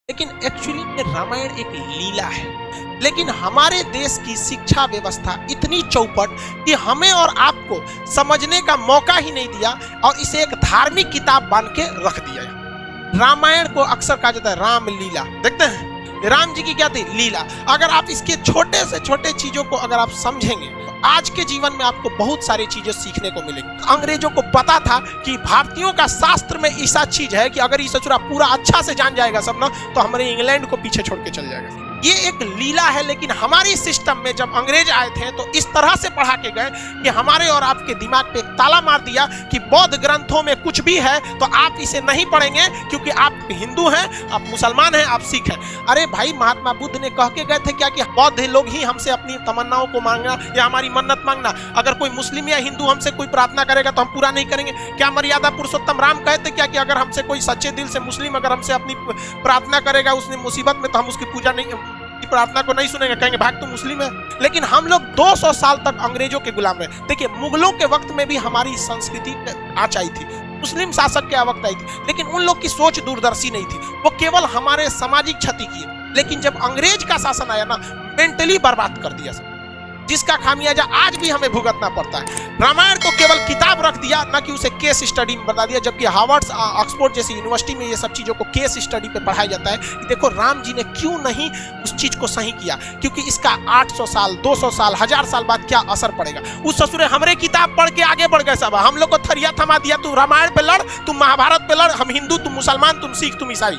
लेकिन एक्चुअली में रामायण एक लीला है। लेकिन हमारे देश की शिक्षा व्यवस्था इतनी चौपट कि हमें और आपको समझने का मौका ही नहीं दिया और इसे एक धार्मिक किताब बन के रख दिया है। रामायण को अक्सर कहा जाता है राम लीला। देखते हैं राम जी की क्या थी लीला। अगर आप इसके छोटे से छोटे चीजों को अगर आप समझेंगे तो आज के जीवन में आपको बहुत सारी चीजें सीखने को मिलेगी। अंग्रेजों को पता था कि भारतीयों का शास्त्र में ऐसा चीज है कि अगर ये सचुरा पूरा अच्छा से जान जाएगा सब ना तो हमारे इंग्लैंड को पीछे छोड़ के चल जाएगा। ये एक लीला है। लेकिन हमारी सिस्टम में जब अंग्रेज आए थे तो इस तरह से पढ़ा के गए कि हमारे और आपके दिमाग पे एक ताला मार दिया कि बौद्ध ग्रंथों में कुछ भी है तो आप इसे नहीं पढ़ेंगे क्योंकि आप हिंदू हैं, आप मुसलमान हैं, आप सिख हैं। अरे भाई, महात्मा बुद्ध ने कह के गए थे क्या कि बौद्ध लोग ही हमसे अपनी तमन्नाओं को मांगना या हमारी मन्नत मांगना। अगर कोई मुस्लिम या हिंदू हमसे कोई प्रार्थना करेगा तो हम पूरा नहीं करेंगे। क्या मर्यादा पुरुषोत्तम राम कहते क्या कि अगर हमसे कोई सच्चे दिल से मुस्लिम अगर हमसे अपनी प्रार्थना करेगा उसने मुसीबत में तो हम उसकी पूजा नहीं, प्रार्थना को नहीं सुनेंगे, कहेंगे भाग तू मुस्लिम है। लेकिन हम लोग 200 साल तक अंग्रेजों के गुलाम रहे। देखिए, मुगलों के वक्त में भी हमारी संस्कृति आज आई थी, मुस्लिम शासक के वक्त आई थी, लेकिन उन लोग की सोच दूरदर्शी नहीं थी। वो केवल हमारे सामाजिक क्षति किए। लेकिन जब अंग्रेज का शासन आया ना, मेंटली बर्बाद कर दिया सब, जिसका खामियाजा आज भी हमें भुगतना पड़ता है। रामायण को केवल किताब रख दिया, ना कि उसे केस स्टडी में बता दिया। जबकि हार्वर्ड, ऑक्सफोर्ड जैसी यूनिवर्सिटी में ये सब चीजों को केस स्टडी पे पढ़ाया जाता है कि देखो राम जी ने क्यों नहीं उस चीज को सही किया, क्योंकि इसका 800 साल 200 साल 1000 साल बाद क्या असर पड़ेगा। उस ससुरे हमरे किताब पढ़ के आगे बढ़ गए सब। हम लोग को थरिया थमा दिया, तू रामायण पे लड़, तुम महाभारत पे लड़, हम हिंदू, तुम मुसलमान, तुम सिख, तुम ईसाई।